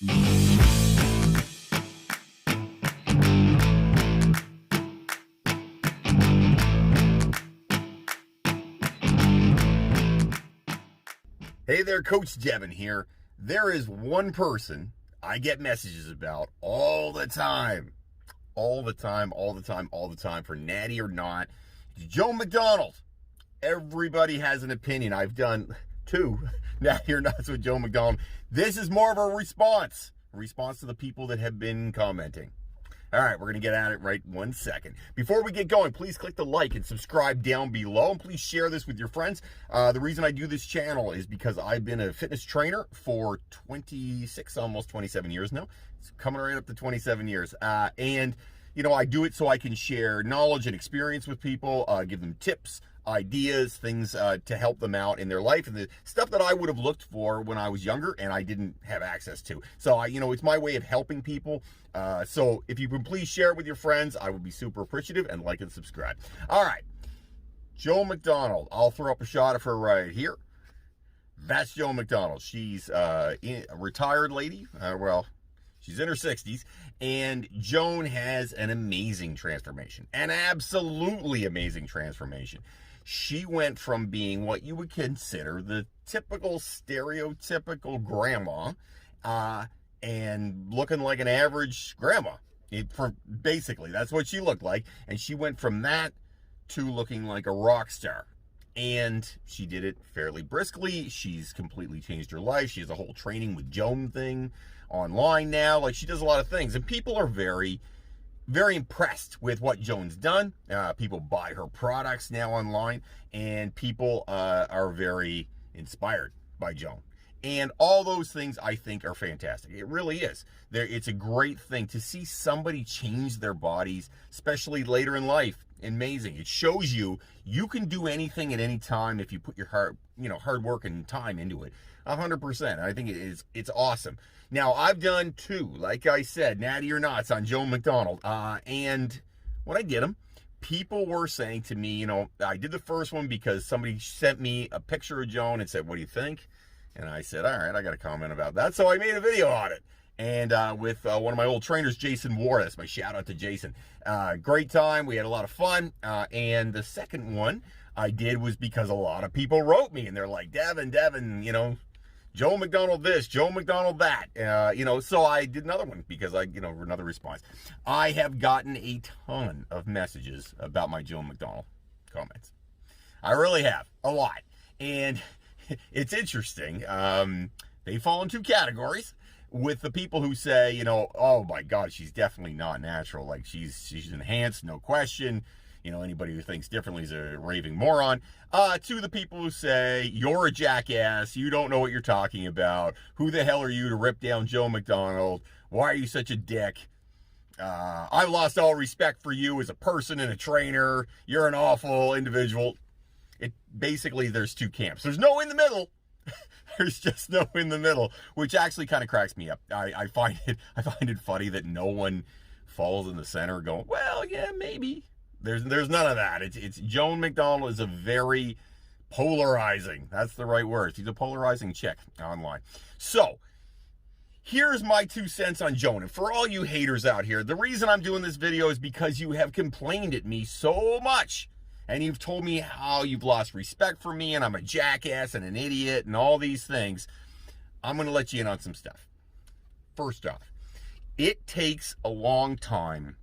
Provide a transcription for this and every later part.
Hey there, Coach Devin here. There is one person I get messages about all the time for Natty or Not. It's Joan MacDonald. Everybody has an opinion. I've done 2 Natty or Nots with Joan MacDonald. This is more of a response to the people that have been commenting. All right, we're going to get at it right 1 second. Before we get going, please click the like and subscribe down below, and please share this with your friends. The reason I do this channel is because I've been a fitness trainer for 26, almost 27 years now. It's coming right up to 27 years. And, you know, I do it so I can share knowledge and experience with people, give them tips, ideas, things to help them out in their life, and the stuff that I would have looked for when I was younger and I didn't have access to. So it's my way of helping people. So if you can please share it with your friends, I would be super appreciative, and like and subscribe. All right, Joan MacDonald. I'll throw up a shot of her right here. That's Joan MacDonald. She's a retired lady. She's in her 60s, and Joan has an amazing transformation, an absolutely amazing transformation. She went from being what you would consider the typical, stereotypical grandma, and looking like an average grandma. Basically, that's what she looked like, and she went from that to looking like a rock star. And she did it fairly briskly. She's completely changed her life. She has a whole training with Joan thing online now. Like, she does a lot of things, and people are very, very impressed with what Joan's done. People buy her products now online, and people are very inspired by Joan. And all those things, I think, are fantastic. It really is. It's a great thing to see somebody change their bodies, especially later in life. Amazing. It shows you can do anything at any time if you put your hard work and time into it. 100%. I think it's awesome. Now, I've done 2, like I said, Natty or Nots on Joan MacDonald. And when I did them, people were saying to me, I did the first one because somebody sent me a picture of Joan and said, "What do you think?" And I said, all right, I got to comment about that. So I made a video on it. And with one of my old trainers, Jason Ward. That's my shout out to Jason. Great time. We had a lot of fun. And the second one I did was because a lot of people wrote me, and they're like, Devin, Joan MacDonald this, Joan MacDonald that. So I did another one because another response. I have gotten a ton of messages about my Joan MacDonald comments. I really have, a lot. And it's interesting. They fall in 2 categories. With the people who say, oh my God, she's definitely not natural. Like, she's enhanced, no question. Anybody who thinks differently is a raving moron. To the people who say, you're a jackass, you don't know what you're talking about. Who the hell are you to rip down Joan MacDonald? Why are you such a dick? I've lost all respect for you as a person and a trainer. You're an awful individual. Basically, there's 2 camps. There's no in the middle. There's just no in the middle, which actually kind of cracks me up. I find it funny that no one falls in the center going, well, yeah, maybe. There's none of that. It's Joan MacDonald is a very polarizing. That's the right word. She's a polarizing chick online. So here's my 2 cents on Joan. And for all you haters out here, the reason I'm doing this video is because you have complained at me so much. And you've told me how you've lost respect for me, and I'm a jackass and an idiot and all these things. I'm going to let you in on some stuff. First off, it takes a long time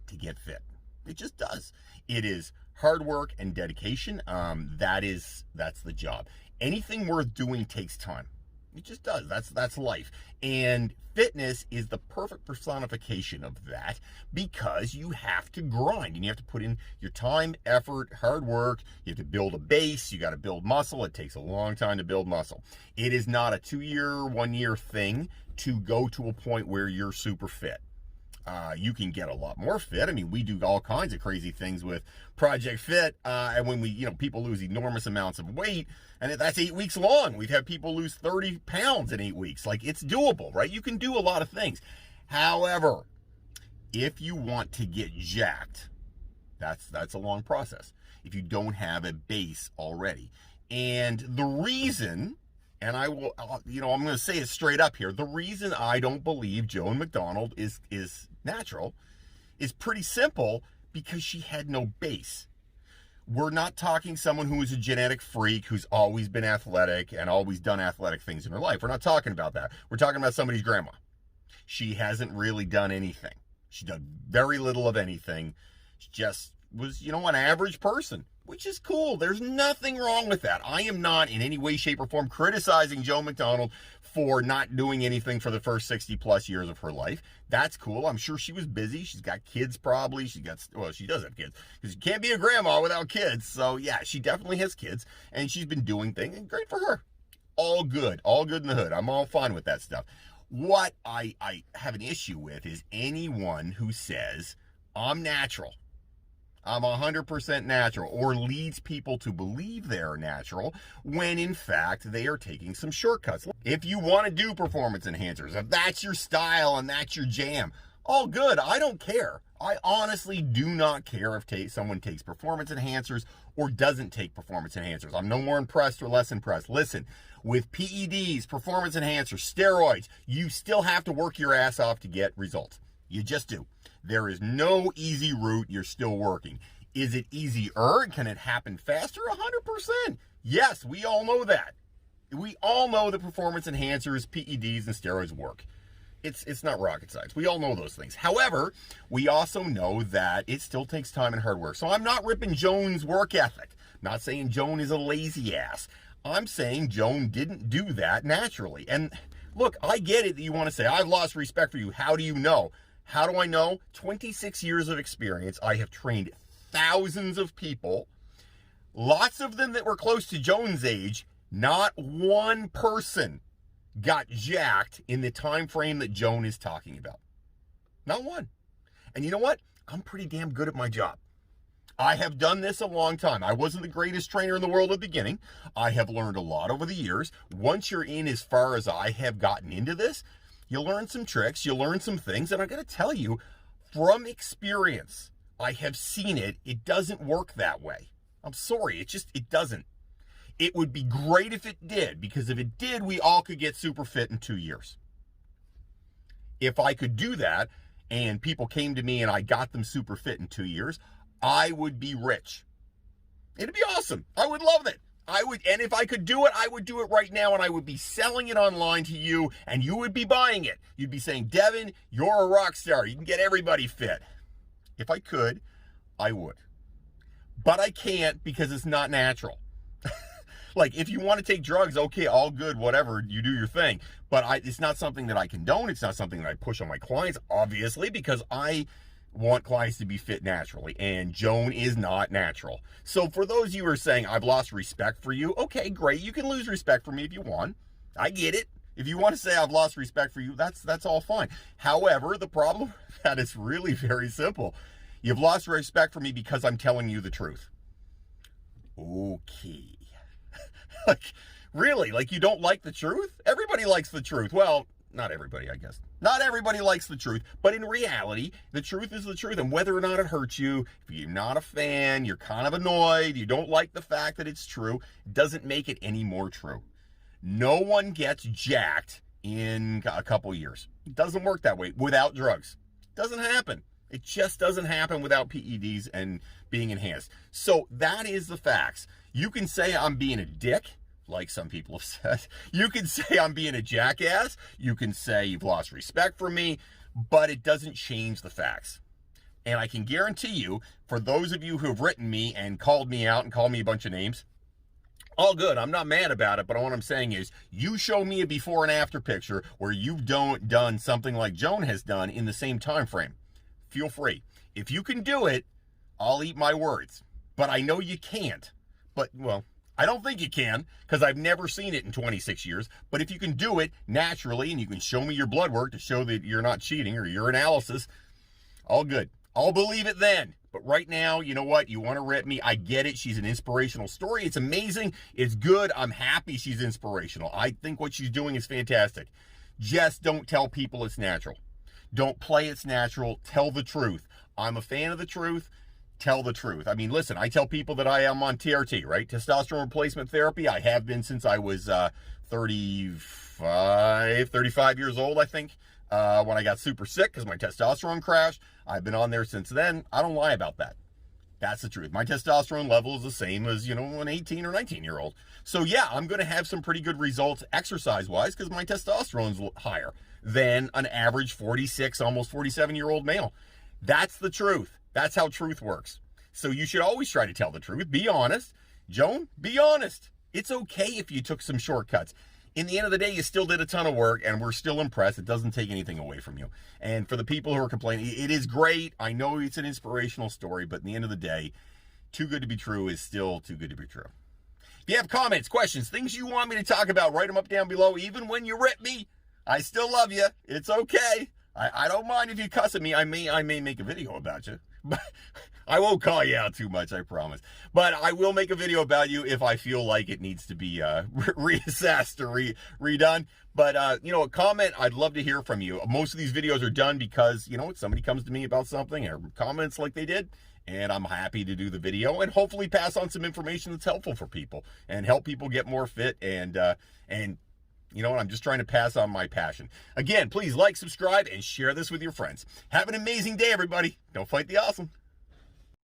to get fit. It just does. It is hard work and dedication. That's the job. Anything worth doing takes time. It just does. That's life. And fitness is the perfect personification of that, because you have to grind and you have to put in your time, effort, hard work. You have to build a base. You got to build muscle. It takes a long time to build muscle. It is not a 2-year, 1-year thing to go to a point where you're super fit. You can get a lot more fit. I mean, we do all kinds of crazy things with Project Fit. And when people lose enormous amounts of weight, and that's 8 weeks long. We've had people lose 30 pounds in 8 weeks. Like, it's doable, right? You can do a lot of things. However, if you want to get jacked, that's a long process if you don't have a base already. And the reason And I'm going to say it straight up here. The reason I don't believe Joan MacDonald is natural is pretty simple, because she had no base. We're not talking someone who is a genetic freak, who's always been athletic and always done athletic things in her life. We're not talking about that. We're talking about somebody's grandma. She hasn't really done anything. She done very little of anything. She just was, an average person, which is cool. There's nothing wrong with that. I am not in any way, shape, or form criticizing Joan MacDonald for not doing anything for the first 60 plus years of her life. That's cool. I'm sure she was busy. She's got kids probably. She does have kids, because you can't be a grandma without kids. So yeah, she definitely has kids, and she's been doing things, and great for her. All good in the hood. I'm all fine with that stuff. What I have an issue with is anyone who says, I'm natural, I'm 100% natural, or leads people to believe they're natural when in fact they are taking some shortcuts. If you want to do performance enhancers, if that's your style and that's your jam, all good. I don't care. I honestly do not care if someone takes performance enhancers or doesn't take performance enhancers. I'm no more impressed or less impressed. Listen, with PEDs, performance enhancers, steroids, you still have to work your ass off to get results. You just do. There is no easy route. You're still working. Is it easier? Can it happen faster? 100%. Yes, we all know that. We all know that performance enhancers, PEDs, and steroids work. It's not rocket science. We all know those things. However, we also know that it still takes time and hard work. So I'm not ripping Joan's work ethic. I'm not saying Joan is a lazy ass. I'm saying Joan didn't do that naturally. And look, I get it that you want to say, I've lost respect for you. How do you know? How do I know? 26 years of experience. I have trained thousands of people, lots of them that were close to Joan's age. Not one person got jacked in the time frame that Joan is talking about. Not one. And you know what? I'm pretty damn good at my job. I have done this a long time. I wasn't the greatest trainer in the world at the beginning. I have learned a lot over the years. Once you're in as far as I have gotten into this, you learn some tricks, you learn some things, and I got to tell you, from experience, I have seen it. It doesn't work that way. I'm sorry. It doesn't. It would be great if it did, because if it did, we all could get super fit in 2 years. If I could do that and people came to me and I got them super fit in 2 years, I would be rich. It'd be awesome. I would love it. And if I could do it, I would do it right now, and I would be selling it online to you, and you would be buying it. You'd be saying, Devin, you're a rock star. You can get everybody fit. If I could, I would. But I can't, because it's not natural. Like, if you want to take drugs, okay, all good, whatever, you do your thing. But it's not something that I condone. It's not something that I push on my clients, obviously, because I want clients to be fit naturally, and Joan is not natural. So for those of you who are saying, I've lost respect for you, okay, great. You can lose respect for me if you want. I get it. If you want to say I've lost respect for you, that's all fine. However, the problem with that is really very simple. You've lost respect for me because I'm telling you the truth. Okay. Like, really? Like, you don't like the truth? Everybody likes the truth. Well, not everybody, I guess. Not everybody likes the truth, but in reality, the truth is the truth. And whether or not it hurts you, if you're not a fan, you're kind of annoyed, you don't like the fact that it's true, it doesn't make it any more true. No one gets jacked in a couple years. It doesn't work that way without drugs. It doesn't happen. It just doesn't happen without PEDs and being enhanced. So that is the facts. You can say I'm being a dick, like some people have said. You can say I'm being a jackass. You can say you've lost respect for me, but it doesn't change the facts. And I can guarantee you, for those of you who have written me and called me out and called me a bunch of names, all good. I'm not mad about it, but what I'm saying is, you show me a before and after picture where you've done something like Joan has done in the same time frame. Feel free. If you can do it, I'll eat my words. But I know you can't. But, well, I don't think you can, because I've never seen it in 26 years. But if you can do it naturally, and you can show me your blood work to show that you're not cheating, or your analysis, all good. I'll believe it then. But right now, you know what? You want to rip me. I get it. She's an inspirational story. It's amazing. It's good. I'm happy she's inspirational. I think what she's doing is fantastic. Just don't tell people it's natural. Don't play it's natural. Tell the truth. I'm a fan of the truth. Tell the truth. I mean, listen, I tell people that I am on TRT, right? Testosterone replacement therapy. I have been since I was 35 years old, I think, when I got super sick because my testosterone crashed. I've been on there since then. I don't lie about that. That's the truth. My testosterone level is the same as, an 18 or 19-year-old. So, yeah, I'm going to have some pretty good results exercise-wise because my testosterone's higher than an average 46, almost 47-year-old male. That's the truth. That's how truth works. So you should always try to tell the truth. Be honest. Joan, be honest. It's okay if you took some shortcuts. In the end of the day, you still did a ton of work, and we're still impressed. It doesn't take anything away from you. And for the people who are complaining, it is great. I know it's an inspirational story, but in the end of the day, too good to be true is still too good to be true. If you have comments, questions, things you want me to talk about, write them up down below. Even when you rip me, I still love you. It's okay. I don't mind if you cuss at me. I may make a video about you. But I won't call you out too much, I promise. But I will make a video about you if I feel like it needs to be reassessed or redone. But, a comment, I'd love to hear from you. Most of these videos are done because, somebody comes to me about something or comments like they did, and I'm happy to do the video and hopefully pass on some information that's helpful for people and help people get more fit and I'm just trying to pass on my passion. Again, please like, subscribe, and share this with your friends. Have an amazing day, everybody. Don't fight the awesome.